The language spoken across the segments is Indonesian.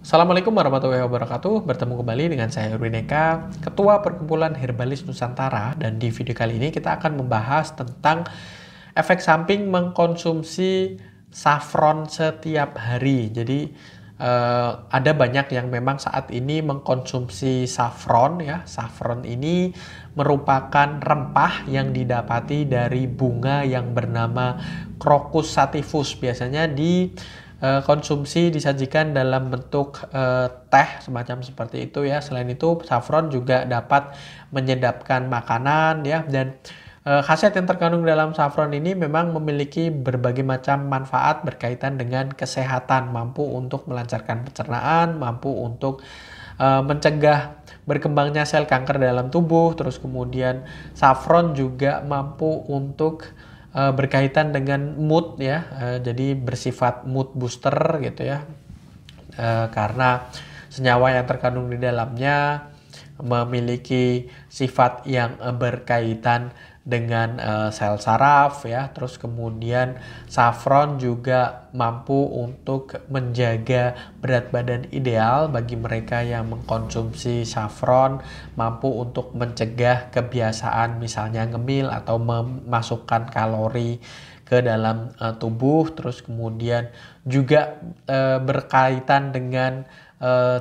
Assalamualaikum warahmatullahi wabarakatuh. Bertemu kembali dengan saya Eka, Ketua Perkumpulan Herbalis Nusantara. Dan di video kali ini kita akan membahas tentang efek samping mengkonsumsi saffron setiap hari. Jadi ada banyak yang memang saat ini mengkonsumsi saffron ya. Saffron ini merupakan rempah yang didapati dari bunga yang bernama Crocus sativus. Biasanya konsumsi disajikan dalam bentuk teh semacam seperti itu ya. Selain itu saffron juga dapat menyedapkan makanan ya, dan khasiat yang terkandung dalam saffron ini memang memiliki berbagai macam manfaat berkaitan dengan kesehatan, mampu untuk melancarkan pencernaan, mampu untuk mencegah berkembangnya sel kanker dalam tubuh. Terus kemudian saffron juga mampu untuk berkaitan dengan mood ya, jadi bersifat mood booster gitu ya, karena senyawa yang terkandung di dalamnya memiliki sifat yang berkaitan dengan sel saraf ya. Terus kemudian saffron juga mampu untuk menjaga berat badan ideal. Bagi mereka yang mengkonsumsi saffron, mampu untuk mencegah kebiasaan misalnya ngemil atau memasukkan kalori ke dalam tubuh. Terus kemudian juga berkaitan dengan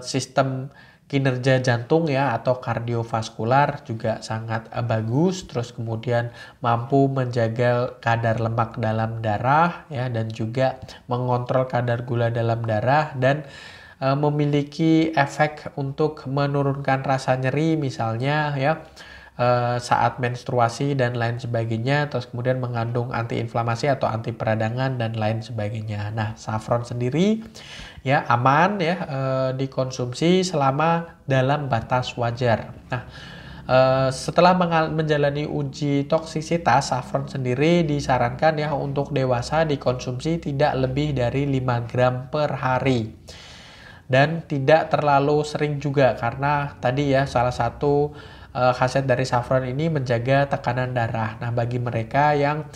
sistem kinerja jantung ya, atau kardiovaskular juga sangat bagus. Terus kemudian mampu menjaga kadar lemak dalam darah ya, dan juga mengontrol kadar gula dalam darah, dan memiliki efek untuk menurunkan rasa nyeri misalnya ya, saat menstruasi dan lain sebagainya. Terus kemudian mengandung antiinflamasi atau anti peradangan dan lain sebagainya. Nah, saffron sendiri ya aman ya dikonsumsi selama dalam batas wajar. Nah, setelah menjalani uji toksisitas, saffron sendiri disarankan ya untuk dewasa dikonsumsi tidak lebih dari 5 gram per hari. Dan tidak terlalu sering juga, karena tadi ya salah satu khasiat dari saffron ini menjaga tekanan darah. Nah, bagi mereka yang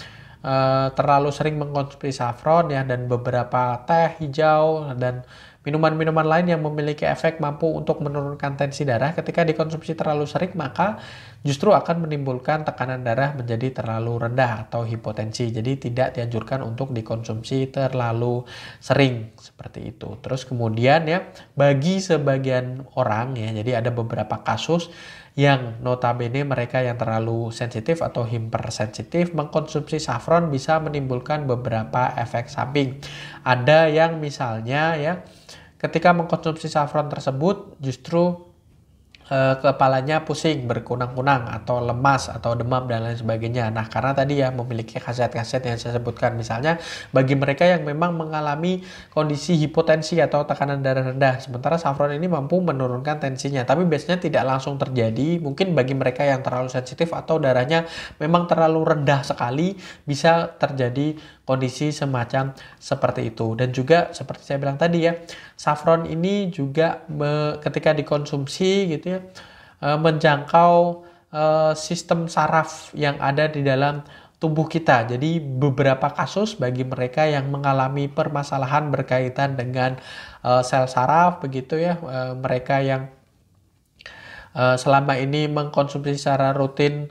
terlalu sering mengkonsumsi saffron ya, dan beberapa teh hijau dan minuman-minuman lain yang memiliki efek mampu untuk menurunkan tensi darah, ketika dikonsumsi terlalu sering maka justru akan menimbulkan tekanan darah menjadi terlalu rendah atau hipotensi. Jadi tidak dianjurkan untuk dikonsumsi terlalu sering seperti itu. Terus kemudian ya, bagi sebagian orang ya, jadi ada beberapa kasus yang notabene mereka yang terlalu sensitif atau hipersensitif, mengkonsumsi saffron bisa menimbulkan beberapa efek samping. Ada yang misalnya ya, ketika mengkonsumsi saffron tersebut justru kepalanya pusing, berkunang-kunang atau lemas atau demam dan lain sebagainya. Nah, karena tadi ya memiliki khasiat-khasiat yang saya sebutkan. Misalnya bagi mereka yang memang mengalami kondisi hipotensi atau tekanan darah rendah, sementara saffron ini mampu menurunkan tensinya, tapi biasanya tidak langsung terjadi. Mungkin bagi mereka yang terlalu sensitif atau darahnya memang terlalu rendah sekali, bisa terjadi kondisi semacam seperti itu. Dan juga seperti saya bilang tadi ya, saffron ini juga ketika dikonsumsi gitu ya, menjangkau sistem saraf yang ada di dalam tubuh kita. Jadi beberapa kasus bagi mereka yang mengalami permasalahan berkaitan dengan sel saraf begitu ya, mereka yang selama ini mengkonsumsi secara rutin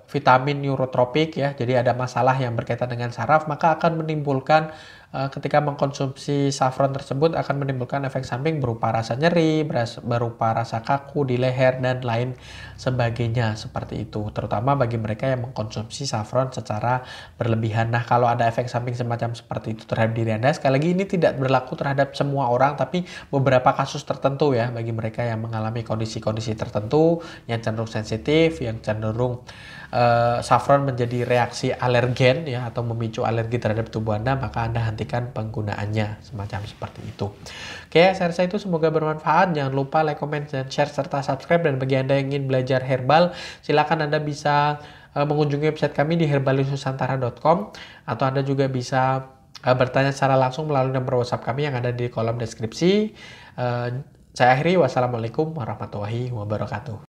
vitamin neurotropik ya, jadi ada masalah yang berkaitan dengan saraf, maka akan menimbulkan ketika mengkonsumsi saffron tersebut akan menimbulkan efek samping berupa rasa nyeri, berupa rasa kaku di leher dan lain sebagainya seperti itu, terutama bagi mereka yang mengkonsumsi saffron secara berlebihan. Nah, kalau ada efek samping semacam seperti itu terhadap diri Anda, sekali lagi ini tidak berlaku terhadap semua orang, tapi beberapa kasus tertentu ya, bagi mereka yang mengalami kondisi-kondisi tertentu yang cenderung sensitif, yang cenderung saffron menjadi reaksi alergen ya, atau memicu alergi terhadap tubuh Anda, maka Anda hentikan penggunaannya semacam seperti itu. Oke, saya rasa itu semoga bermanfaat. Jangan lupa like, comment, dan share serta subscribe. Dan bagi Anda yang ingin belajar herbal, silakan Anda bisa mengunjungi website kami di herbalisnusantara.com, atau Anda juga bisa bertanya secara langsung melalui nomor WhatsApp kami yang ada di kolom deskripsi. Saya akhiri, wassalamualaikum warahmatullahi wabarakatuh.